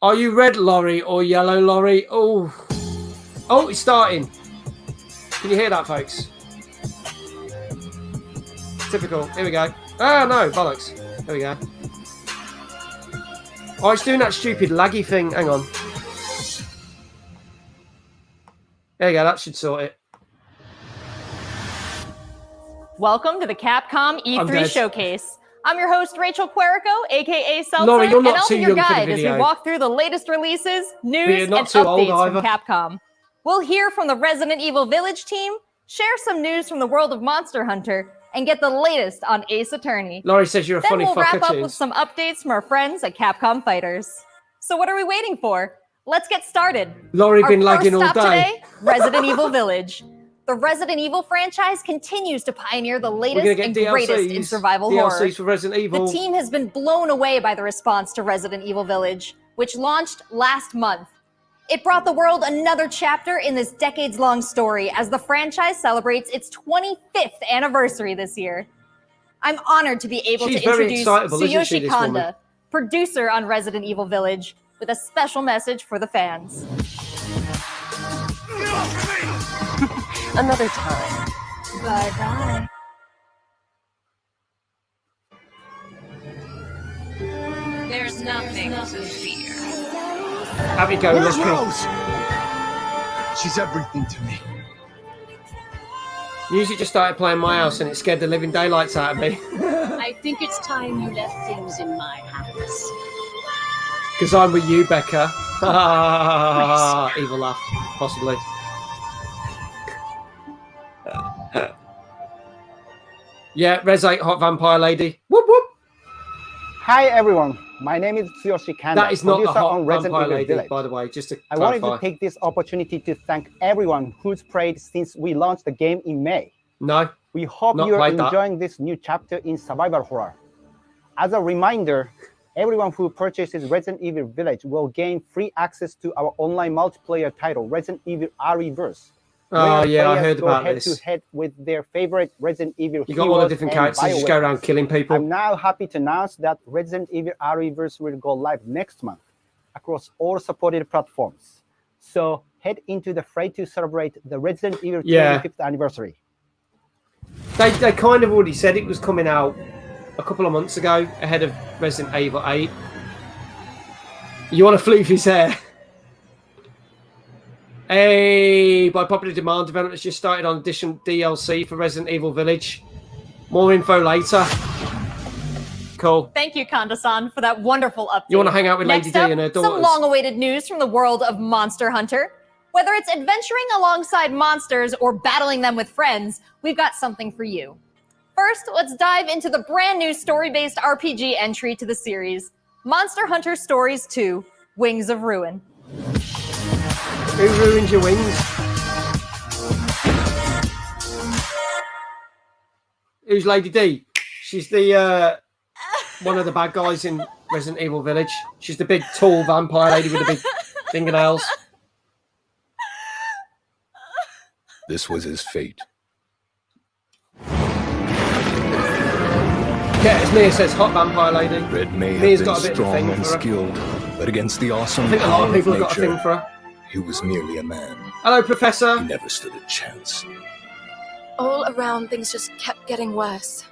Are you red lorry or yellow lorry? Oh, it's starting. Can you hear that, folks? Typical. Here we go. Ah, no, bollocks. There we go. Oh, it's doing that stupid laggy thing. Hang on. There you go. That should sort it. Welcome to the Capcom E3 Showcase. I'm your host, Rachel Querico, aka Seltzer, Laurie, you're not and I'll too be your young for the guide as we video. walk through the latest releases, news, and not too old updates from either. Capcom. We'll hear from the Resident Evil Village team, share some news from the world of Monster Hunter, and get the latest on Ace Attorney. Laurie says you're a funny fucker. Then we'll wrap up with some updates from our friends at Capcom Fighters. So what are we waiting for? Let's get started. Laurie been lagging all day. Today, Resident Evil Village. The Resident Evil franchise continues to pioneer the latest and greatest in survival horror. For Resident Evil. The team has been blown away by the response to Resident Evil Village, which launched last month. It brought the world another chapter in this decades-long story as the franchise celebrates its 25th anniversary this year. I'm honored to be able to introduce Tsuyoshi Kanda, producer on Resident Evil Village, with a special message for the fans. Another time. Bye-bye. There's nothing to fear. Have you go, Where's Rose? She's everything to me. Music just started playing my house and it scared the living daylights out of me. I think it's time you left things in my house. Because I'm with you, Becca. Evil laugh, possibly. Yeah, Res 8 Hot Vampire Lady. Whoop whoop. Hi everyone, my name is Tsuyoshi Kanda, That is not a Hot Vampire Lady, Village. by the way, just to I clarify. wanted to take this opportunity to thank everyone who's played since we launched the game in May. No. We hope you're enjoying this new chapter in survival horror. As a reminder, everyone who purchases Resident Evil Village will gain free access to our online multiplayer title, Resident Evil Re:Verse. Oh yeah, I heard about this. Head-to-head with their favorite Resident Evil You got all the different characters, just go around killing people. I'm now happy to announce that Resident Evil Re:Verse will go live next month across all supported platforms. So head into the fray to celebrate the Resident Evil 25th anniversary. They kind of already said it was coming out a couple of months ago, ahead of Resident Evil 8. You want to floof his hair? Hey, by popular demand, developers just started on additional DLC for Resident Evil Village. More info later. Cool. Thank you, Kanda-san, for that wonderful update. You want to hang out with Lady D and her daughters? Some long-awaited news from the world of Monster Hunter. Whether it's adventuring alongside monsters or battling them with friends, we've got something for you. First, let's dive into the brand new story-based RPG entry to the series, Monster Hunter Stories 2: Wings of Ruin. Who ruined your wings? Who's Lady D? She's the one of the bad guys in Resident Evil Village. She's the big, tall vampire lady with the big fingernails. This was his fate. Yeah, as Mia says, hot vampire lady. Red may Mia's have got a been bit of a thing strong and for her. skilled, but against the awesome I think a lot power of people of have got a thing nature, for her. he was merely a man. Hello, Professor. He never stood a chance. All around, things just kept getting worse.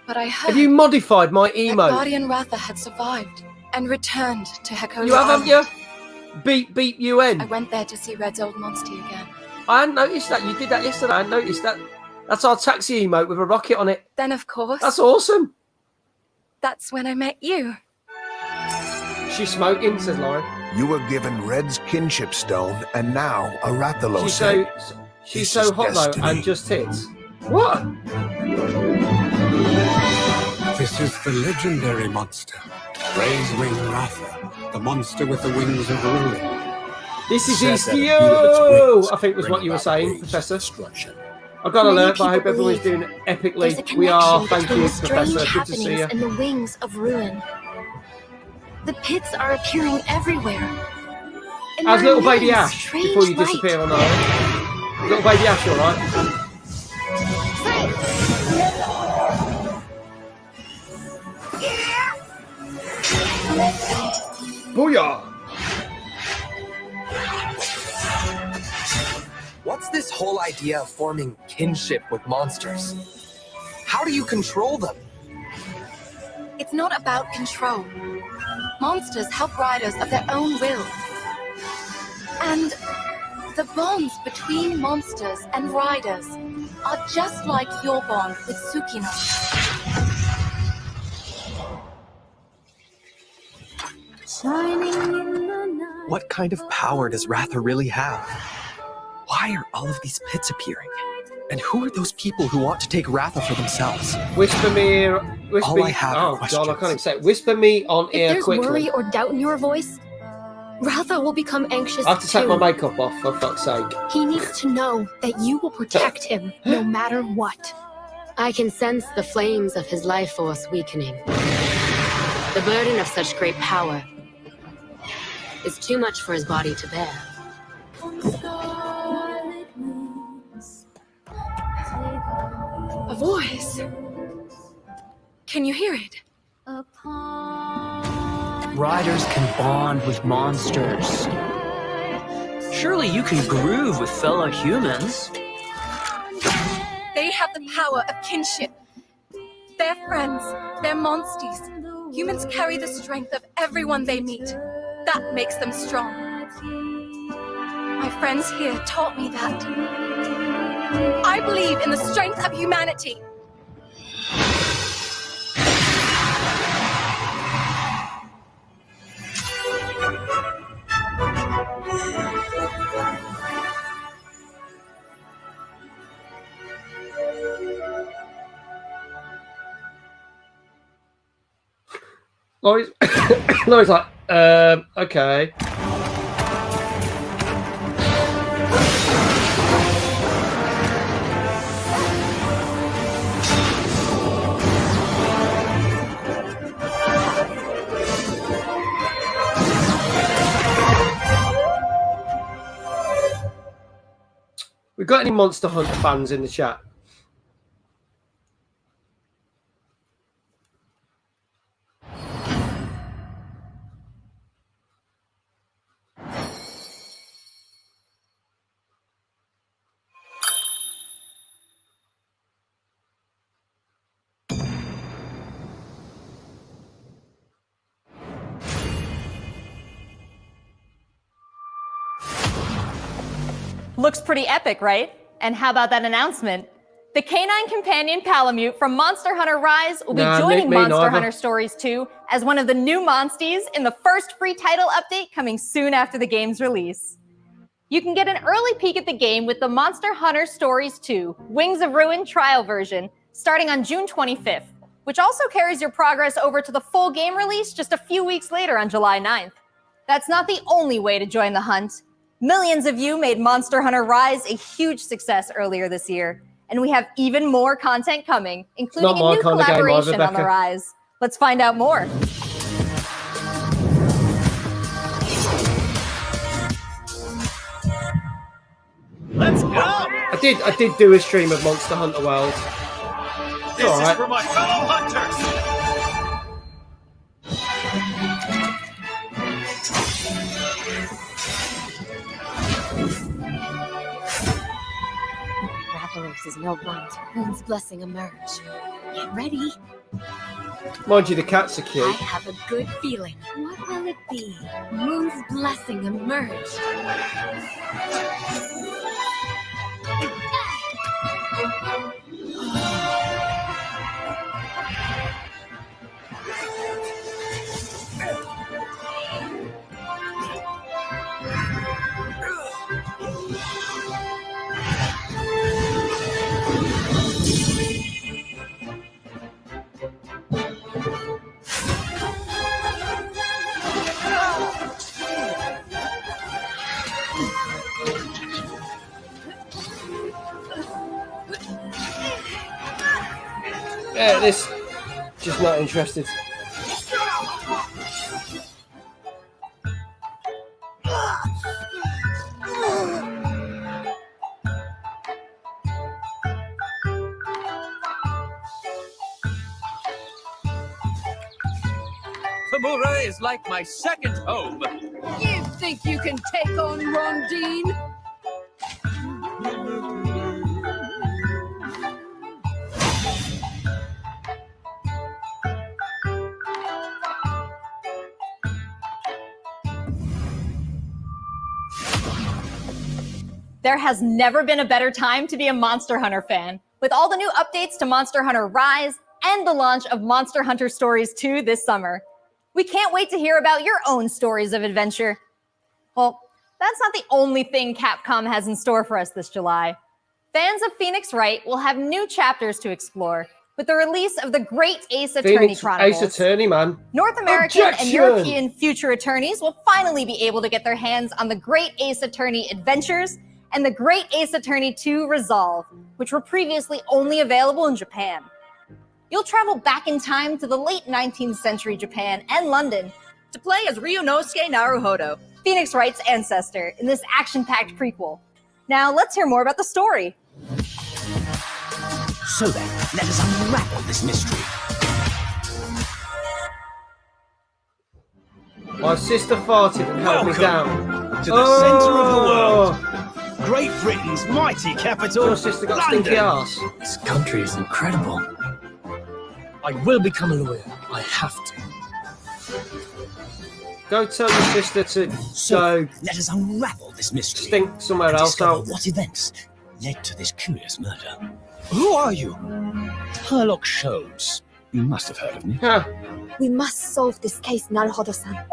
But I heard Have you modified my that emote? Guardian Ratha had survived and returned to Heko's You have, army. haven't you? Beep UN. I went there to see Red's old monster again. I hadn't noticed that. You did that yesterday. I noticed that. That's our taxi emote with a rocket on it. Then, of course, That's awesome. that's when I met you. She's smoking, says Lauren. You were given Red's kinship stone, and now a Rathalos. She's so hot though, and just hits. What? This is the legendary monster, Ray's Wing Ratha, the monster with the wings of ruin. This is Istio! I think was what you were saying, Professor. I've got an alert, but I hope everyone's doing it epically. We are. Thank you, Professor. Good to see you. In the wings of ruin. The pits are appearing everywhere. How's little baby Ash before you disappear on our little baby Ash, all right? Booyah! What's this whole idea of forming kinship with monsters? How do you control them? It's not about control. Monsters help riders of their own will. And the bonds between monsters and riders are just like your bond with Tsukino. What kind of power does Ratha really have? Why are all of these pits appearing? And who are those people who want to take Ratha for themselves? Whisper me. All I have are questions. God, I can't even say it. Whisper me on If ear there's quickly. worry or doubt in your voice, Ratha will become anxious I have to take too. my makeup off, for fuck's sake. He needs to know that you will protect him no matter what. I can sense the flames of his life force weakening. The burden of such great power is too much for his body to bear. A voice. Can you hear it? Riders can bond with monsters. Surely you can groove with fellow humans. They have the power of kinship. They're friends. They're monsties. Humans carry the strength of everyone they meet. That makes them strong. My friends here taught me that. I believe in the strength of humanity. Laurie's like, okay. We got any Monster Hunter fans in the chat? Looks pretty epic, right? And how about that announcement? The canine companion Palamute from Monster Hunter Rise will be joining Monster Hunter Stories 2 as one of the new monsties in the first free title update coming soon after the game's release. You can get an early peek at the game with the Monster Hunter Stories 2 Wings of Ruin trial version starting on June 25th, which also carries your progress over to the full game release just a few weeks later on July 9th. That's not the only way to join the hunt. Millions of you made Monster Hunter Rise a huge success earlier this year, and we have even more content coming, including a new collaboration on the Rise. Let's find out more. Let's go! I did do a stream of Monster Hunter World. This is for my fellow hunters! Is no blind. Moon's blessing emerge. Get ready. Mind you, the cats are cute. I have a good feeling. What will it be? Moon's blessing emerge. Yeah, this just not interested. Thamura is like my second home. You think you can take on Rondine? There has never been a better time to be a Monster Hunter fan, with all the new updates to Monster Hunter Rise and the launch of Monster Hunter Stories 2 this summer. We can't wait to hear about your own stories of adventure. Well, that's not the only thing Capcom has in store for us this July. Fans of Phoenix Wright will have new chapters to explore with the release of the Great Ace Attorney Chronicles. Ace Attorney, man. North American and European future attorneys will finally be able to get their hands on the Great Ace Attorney Adventures and the Great Ace Attorney 2 Resolve, which were previously only available in Japan. You'll travel back in time to the late 19th century Japan and London to play as Ryunosuke Naruhodo, Phoenix Wright's ancestor, in this action-packed prequel. Now, let's hear more about the story. So then, let us unravel this mystery. My sister farted and held me down. To the centre of the world. Great Britain's mighty capital, Your sister got London. stinky ass. This country is incredible. I will become a lawyer. I have to. Go tell your sister to go Let us unravel this mystery. stink somewhere and else discover out. what events led to this curious murder. Who are you? Herlock Sholmes. You must have heard of me. We must solve this case, Naruhodo-san.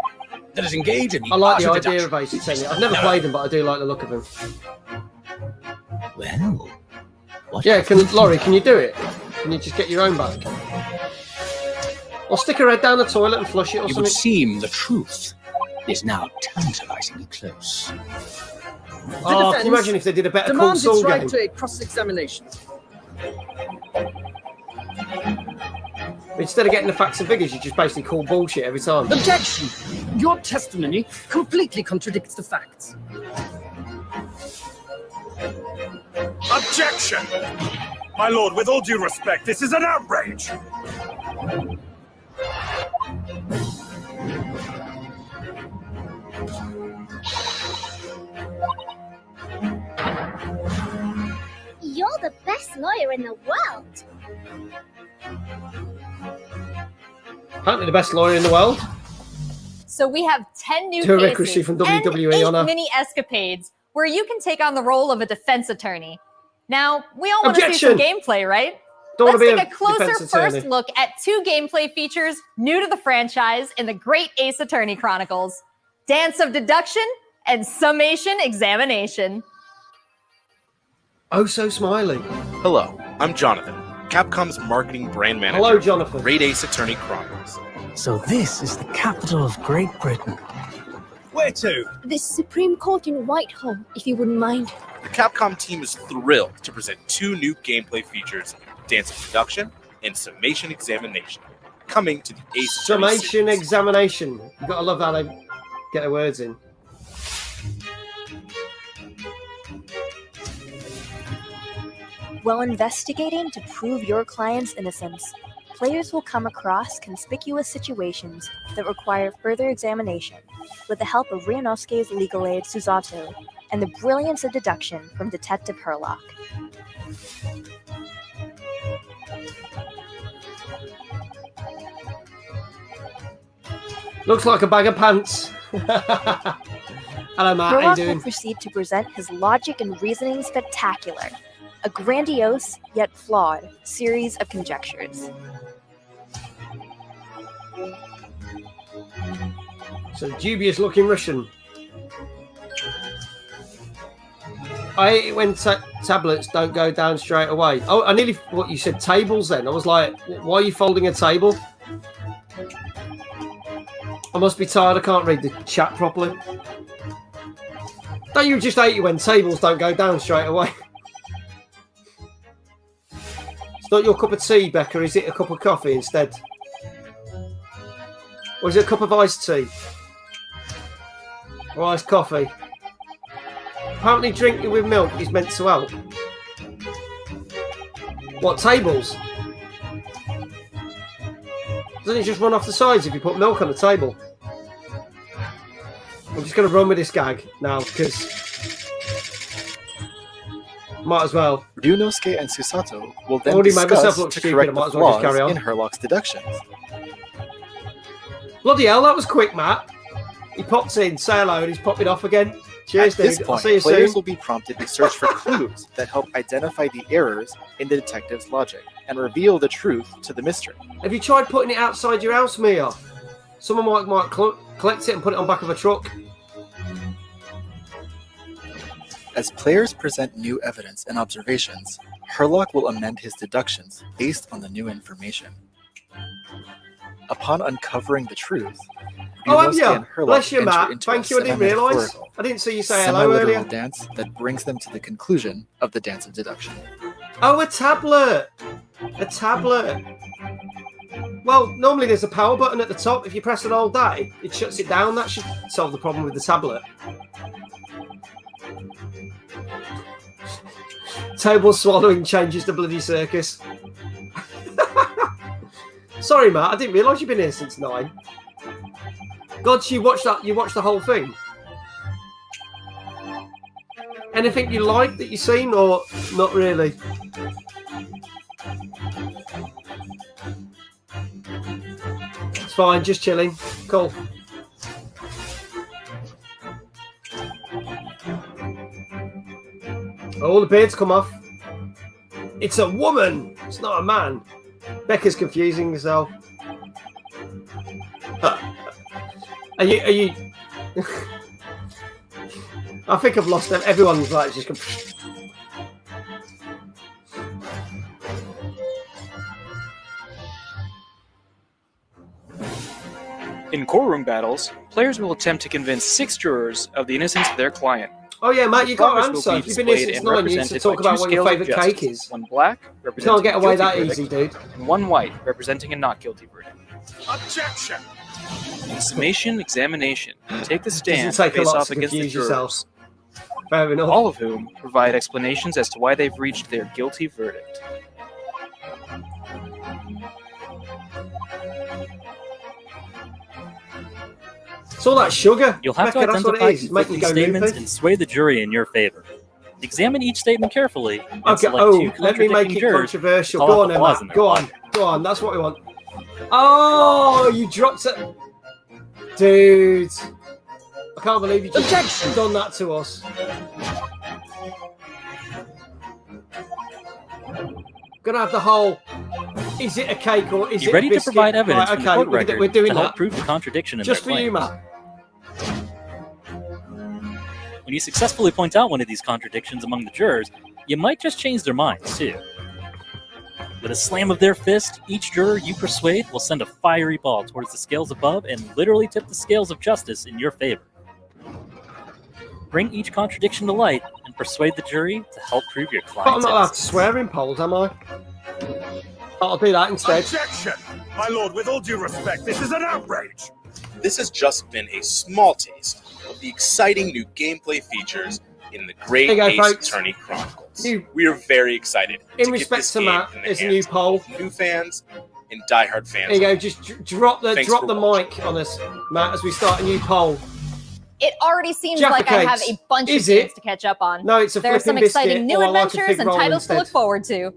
Let us engage in the I like the art idea of of Ace Attorney. I've never played him, but I do like the look of him. Well, Yeah, Laurie, can you do it? Can you just get your own back? Or stick her head down the toilet and flush it or It would something? seem the truth is now tantalizingly close. Oh, can you imagine if they did a Better Call Demands its Saul right game? to a cross-examination. Instead of getting the facts and figures, you just basically call bullshit every time. Objection! Your testimony completely contradicts the facts. Objection! My lord, with all due respect, this is an outrage! You're the best lawyer in the world. Apparently the best lawyer in the world. So we have 10 new To a cases ricochet from and WWE 8 on her. mini escapades where you can take on the role of a defense attorney. Now, we all want to see some Objection! gameplay, right? Don't Let's wanna be take a closer defense first attorney. look at 2 gameplay features new to the franchise in the Great Ace Attorney Chronicles: Dance of Deduction and Summation Examination. Oh, so smiley. Hello, I'm Jonathan, Capcom's marketing brand manager. Hello, Jonathan. Great Ace Attorney Chronicles. So this is the capital of Great Britain. Where to? The Supreme Court in Whitehall, if you wouldn't mind. The Capcom team is thrilled to present 2 new gameplay features, Dance of Deduction and Summation Examination, coming to the Ace Attorney Summation series. examination. You've got to love how they get their words in. While investigating to prove your client's innocence, players will come across conspicuous situations that require further examination with the help of Ryunosuke's legal aid Susato and the brilliance of deduction from Detective Herlock. Looks like a bag of pants. Hello, Matt. How you Herlock doing? will proceed to present his logic and reasoning spectacular, a grandiose yet flawed series of conjectures. So dubious looking Russian. I hate it when tablets don't go down straight away. Oh, I nearly what you said tables then. I was like, why are you folding a table? I must be tired. I can't read the chat properly. Don't you just hate it when tables don't go down straight away? It's not your cup of tea, Becca. Is it a cup of coffee instead? Or is it a cup of iced tea? Or iced coffee? Apparently drinking with milk is meant to help. What, tables? Doesn't it just run off the sides if you put milk on the table? I'm just going to run with this gag now, because... Might as well. Ryunosuke and Susato will then Already made myself discuss look to stupid, correct I might the as well just flaws carry on. in Herlock's deductions. Bloody hell, that was quick, Matt. He pops in, say hello, and he's popping off again. Cheers, At this dude. point, I'll see you players soon. will be prompted to search for clues that help identify the errors in the detective's logic and reveal the truth to the mystery. Have you tried putting it outside your house, Mia? Someone might collect it and put it on back of a truck. As players present new evidence and observations, Herlock will amend his deductions based on the new information. Upon uncovering the truth, Oh, have Ryunosuke you? and Herlock Bless you, enter Matt. into Thank a you, I didn't realise. semi-metaphorical, I didn't see you say hello semi-literal earlier. dance that brings them to the conclusion of the dance of deduction. Oh, a tablet. A tablet. Well, normally there's a power button at the top. If you press it all day, it shuts it down. That should solve the problem with the tablet. Table swallowing changes the bloody circus. Sorry, Matt. I didn't realise you've been here since 9. God, you watched that? You watched the whole thing? Anything you liked that you've seen, or not really? It's fine, just chilling. Cool. All the beards come off. It's a woman. It's not a man. Becca's confusing herself. Are you? I think I've lost them. Everyone's like just. In courtroom battles, players will attempt to convince 6 jurors of the innocence of their client. Oh yeah, Matt, you got to Progress will answer. be If you've been here displayed since and 9, you need to represented talk by about 2 what your scales of favourite cake justice. is. One black, You representing can't get a away guilty that verdict, easy, dude. and one white, representing a not guilty verdict. Objection! In summation examination, take the stand Doesn't take a face lot off to against the confuse jurors, yourselves. Fair enough. all of whom provide explanations as to why they've reached their guilty verdict. It's all that sugar. You'll have Becca, to that's what identify it is. It's making conflicting you go statements loopy. and sway the jury in your favor. Examine each statement carefully and Okay, select 2 let me make contradicting it jurors controversial. to call Go out on, the then, flaws in Matt. their Go on. logic. Go on. That's what we want. Oh, you dropped it. Dude. I can't believe you just done that to us. Gonna have the whole. Is it a cake or is Be it ready a to biscuit? provide evidence Right, from the okay, court we're record doing to help that. prove the contradiction in Just their for you, claims. Matt. When you successfully point out one of these contradictions among the jurors, you might just change their minds, too. With a slam of their fist, each juror you persuade will send a fiery ball towards the scales above and literally tip the scales of justice in your favor. Bring each contradiction to light and persuade the jury to help prove your But I'm client's not allowed to innocence. swear in polls, am I? I'll do that instead. Objection! My lord, with all due respect, this is an outrage! This has just been a small taste of the exciting new gameplay features in the Great There you Ace go, folks. Attorney Chronicles. You- We are very excited In to get respect this to game Matt, in the there's a hands new poll. of new fans and diehard fans. There you go. Just drop the Thanks drop for the mic on us, Matt, as we start a new poll. It already seems Jaffa like I have cakes. a bunch Is of it? games to catch up on. No, it's a There are some flipping exciting biscuit, new or I like a adventures fig and roll titles to instead. look forward to.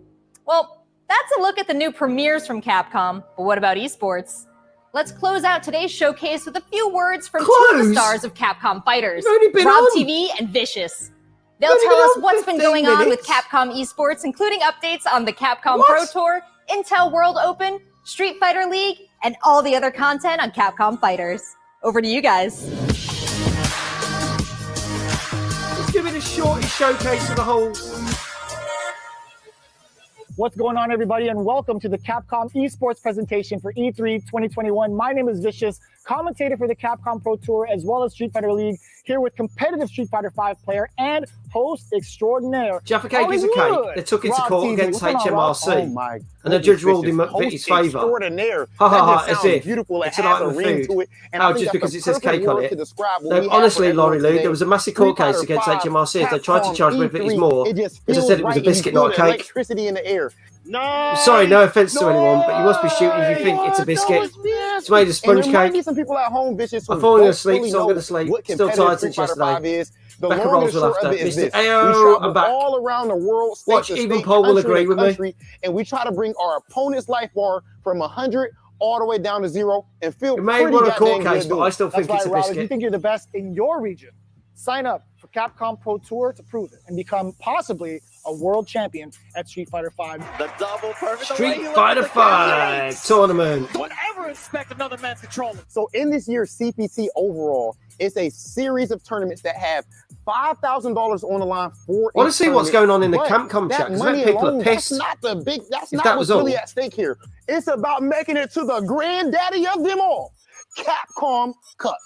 Well, that's a look at the new premieres from Capcom, but what about esports? Let's close out today's showcase with a few words from two of the Close? stars of Capcom Fighters, You've only been Rob on. TV and Vicious. They'll You've only tell been us on what's been 15 going on with minutes. Capcom esports, including updates on the Capcom What? Pro Tour, Intel World Open, Street Fighter League, and all the other content on Capcom Fighters. Over to you guys. Let's give it a shorty showcase of the whole. What's going on, everybody, and welcome to the Capcom esports presentation for E3 2021. My name is Vicious, commentator for the Capcom Pro Tour as well as Street Fighter League, here with competitive Street Fighter V player and host extraordinaire. Jaffa Cake is a cake. Hollywood. They took it to Rob court TV. against What's going on, Rob? HMRC. Oh my And the goodness judge ruled gracious. him in Host his favour. extraordinaire. Ha ha That ha, just as sounds if beautiful. It it's an has item a of ring food. to it. And I Oh, think just that's because the it says perfect cake on word it. to describe what No, we have honestly, for everyone Laurie Lou, today. there was a massive Street court case Fighter against V, HMRC. They tried to Capcom charge me for it is E3. more. It just As I feels said, it was a right, and you biscuit, feel not a the cake. electricity in the air. No. Sorry, no offense to anyone, but you must be shooting if you think it's a biscuit. It's made of sponge and there might cake. be some people at home, bitches, who I'm falling don't asleep, really so I'm know going to sleep. what Still competitive tired since Street Fighter yesterday. 5 is. The Becca long rolls and with short of laughter. it is Mr. this. We Ayo, travel I'm back. all around the world, state Watch, to even state, Paul will country agree to with me. country, and we try to bring our opponent's life bar from 100 all the way down to 0 and feel It may pretty want a goddamn court good case, but doing I it. still think That's it's a right, Rob. If you biscuit. think you're the best in your region, sign up for Capcom Pro Tour to prove it and become possibly a world champion at Street Fighter V. The double perfect. Street Fighter 5 tournament. Would ever expect another man's controller? So in this year's CPT overall, it's a series of tournaments that have $5,000 on the line for. I want to see what's going on in the Capcom chat, because I bet people are pissed. That's not the big. That's If not that what's was really all. at stake here. It's about making it to the granddaddy of them all, Capcom Cup.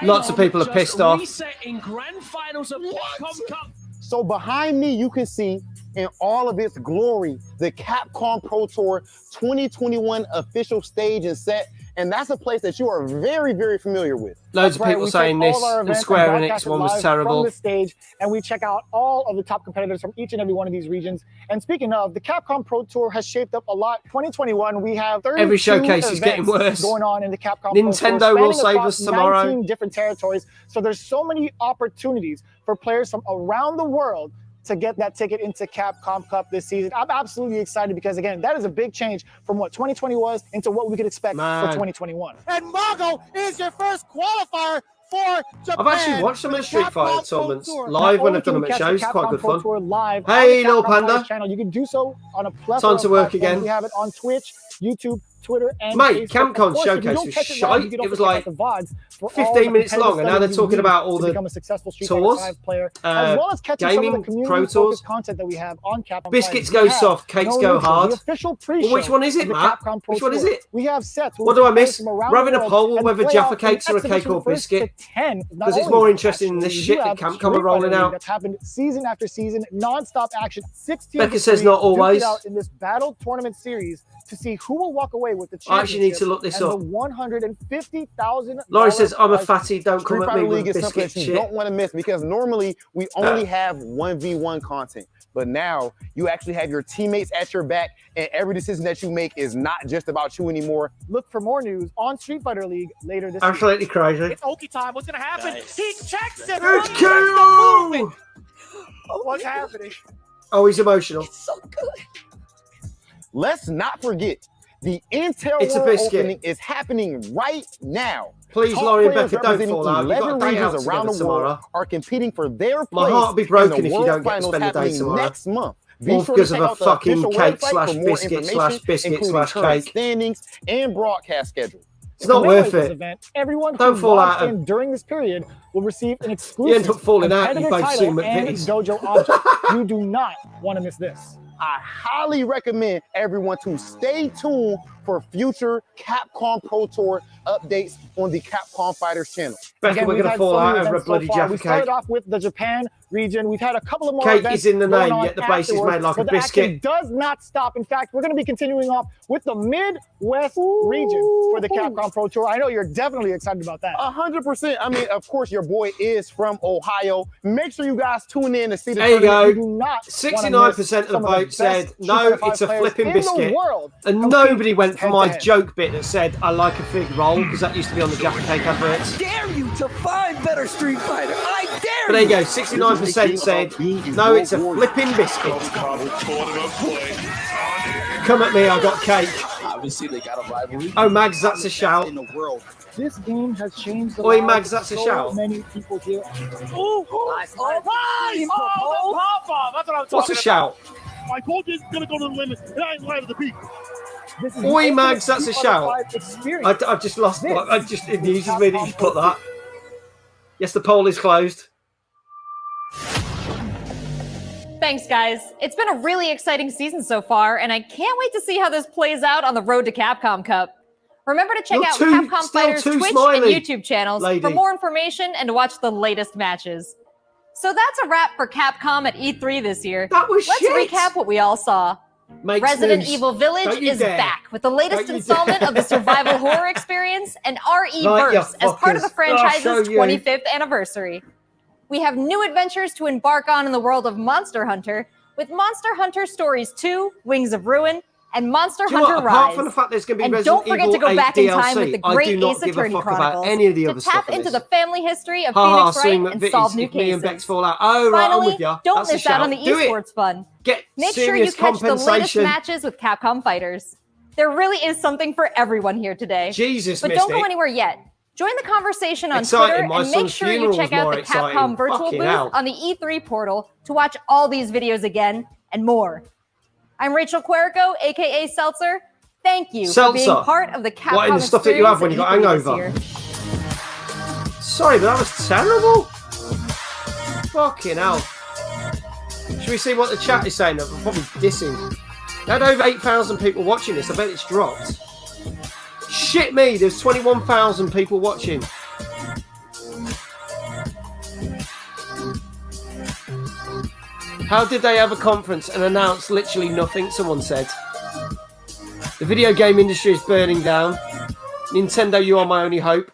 Lots of people are pissed off. Resetting grand finals of Capcom Cup. So behind me, you can see in all of its glory the Capcom Pro Tour 2021 official stage and set. And that's a place that you are very, very familiar with. Loads of Right, people we saying take this, all our and events Square Enix broadcast it one was live terrible. From the stage, and we check out all of the top competitors from each and every one of these regions. And speaking of, the Capcom Pro Tour has shaped up a lot. 2021, we have 32 Every showcase is getting events worse. going on in the Capcom Nintendo Pro Tour, will spanning save across us tomorrow. 19 different territories. So there's so many opportunities for players from around the world to get that ticket into Capcom Cup this season. I'm absolutely excited because, again, that is a big change from what 2020 was into what we could expect for 2021. And Mago is your first qualifier for Japan. I've actually watched some of the Street Fighter Capcom Pro tournaments Tour. live Not when only I've done can them you at catch the shows. Quite Capcom good Pro fun. Tour live Hey, on the little Capcom Fighters panda. channel. You can do so on a plethora Time to of work platforms. again. We have it on Twitch, YouTube, Twitter, and Mate, Facebook. Of Capcom course, if you Showcase don't was catch it live, shite. you can It was also check like out the VODs for all 15 the minutes long, and now they're competitive talking stuff about you all need the to become a successful Street tours, Fighter V player, as well as catching some of the gaming, pro tours. community-focused content that we have on Capcom Biscuits Fighters. go We have soft, cakes No go Neutral, hard. the official Well, pre-show which one is it, of the Matt? Capcom Pro Which one is Tour. it? We have sets. What do I miss? From around We're having the a world poll and whether play Jaffa out cakes an are a cake exhibition or first to biscuit. 10. Not Because it's only more that, interesting than this actually, shit you that have Capcom are Street rolling Fighter League out. That's happened season after season, non-stop action. 16 Becca says not always. out in this battle tournament series to see who will walk away with the I actually need championship to look this and up. the $150,000. Laurie says, I'm a fatty, don't Street come at Fighter me League with is something biscuit that you shit. don't want to miss because normally we only have 1v1 content. But now you actually have your teammates at your back, and every decision that you make is not just about you anymore. Look for more news on Street Fighter League later this Absolutely week. crazy. It's Oki time. What's gonna happen? He checks it. It's KO! What's happening? Oh, he's emotional. So good. Let's not forget, the Intel It's a World biscuit. Opening is happening right now. Please, Top Laurie and players Becca, don't representing fall out. You've got 11 a day out regions around together the world tomorrow. are competing for their place. My heart will be in broken the if you World don't get to Finals spend the day happening tomorrow. next month. Be All sure because to of check a out the fucking official cake website slash for more biscuit information, slash biscuit including slash current cake. standings and broadcast schedule. It's not To worth commemorate it. this event, everyone Don't who fall logs out. in during this period will receive an You exclusive end up falling out, you competitor both title see and McVitie's. dojo object. You do not want to miss this. I highly recommend everyone to stay tuned for future Capcom Pro Tour updates on the Capcom Fighters channel. Becca, Again, we're we've going to had fall so many out over a events so bloody far. Jaffa We started cake. off with the Japan region. We've had a couple of more Cake events is in the going name, on yet the base is afterwards, made like but a the action biscuit. does not stop. In fact, we're going to be continuing off with the Midwest region for the Capcom Pro Tour. I know you're definitely excited about that. 100%. I mean, of course, your boy is from Ohio. Make sure you guys tune in to see the There you tournament. go. do not 69% of the vote said, no, it's a flipping biscuit. And nobody went for my joke bit that said, I like a fig roll, because that used to be on the Jaffa Cake adverts. I dare you to find better Street Fighter. I dare But there you go, 69% said, no, it's a flipping biscuit. Come at me, I got cake. Obviously, they got a rivalry. Oh, Mags, that's a shout. In the world. This game has changed the Oi, lives Mags, of that's a so shout. many people here. Oh, nice. Oh, the pop-off. That's what I'm talking What's a shout? I told you it's gonna go to the limit, and I ain't lied to the beat. This is Oi, the Mags, ultimate that's a Street Fighter shout. V experience. I just lost. This It amuses me that you put that. Yes, the poll is closed. Thanks, guys. It's been a really exciting season so far, and I can't wait to see how this plays out on the road to Capcom Cup. Remember to check You're out too- Capcom still Fighters too Twitch smiley, and YouTube channels lady. for more information and to watch the latest matches. So that's a wrap for Capcom at E3 this year. That was Let's shit. recap what we all saw. Makes Resident news. Evil Village Don't you is dare. back with the latest Don't you installment dare. of the survival horror experience and RE Right, you Verse as part of the fuckers. I'll show franchise's you. 25th anniversary. We have new adventures to embark on in the world of Monster Hunter, with Monster Hunter Stories 2, Wings of Ruin, and Monster Do you know Hunter what? Apart Rise. from the fact there's going to be And Resident don't forget Evil to go 8 back in time with the DLC, great I do not Ace give a Attorney fuck Chronicles about any of the to other stuff tap in into this. the family history of Ha, Phoenix Wright and solve new me and Bex cases. fall out. Oh, right, I'm Finally, with you. don't That's a miss out on the shout. Do it. esports fun. Get Make sure you serious catch the latest compensation. matches with Capcom Fighters. There really is something for everyone here today. Jesus, but don't go Misty. anywhere yet. Join the conversation on Exciting. Twitter My and make son's sure you funeral check was out more the exciting. Capcom virtual Fucking booth hell. on the E3 portal to watch all these videos again and more. I'm Rachel Querico, aka Seltzer. Thank you for being Seltzer. part of the Capcom What, in the stuff that you have when you got experience hangover? at E3 this year. Sorry, but that was terrible. Fucking hell. Should we see what the chat is saying? I'm probably dissing. They had over 8,000 people watching this. I bet it's dropped. Shit me, there's 21,000 people watching. How did they have a conference and announce literally nothing? Someone said. The video game industry is burning down. Nintendo, you are my only hope.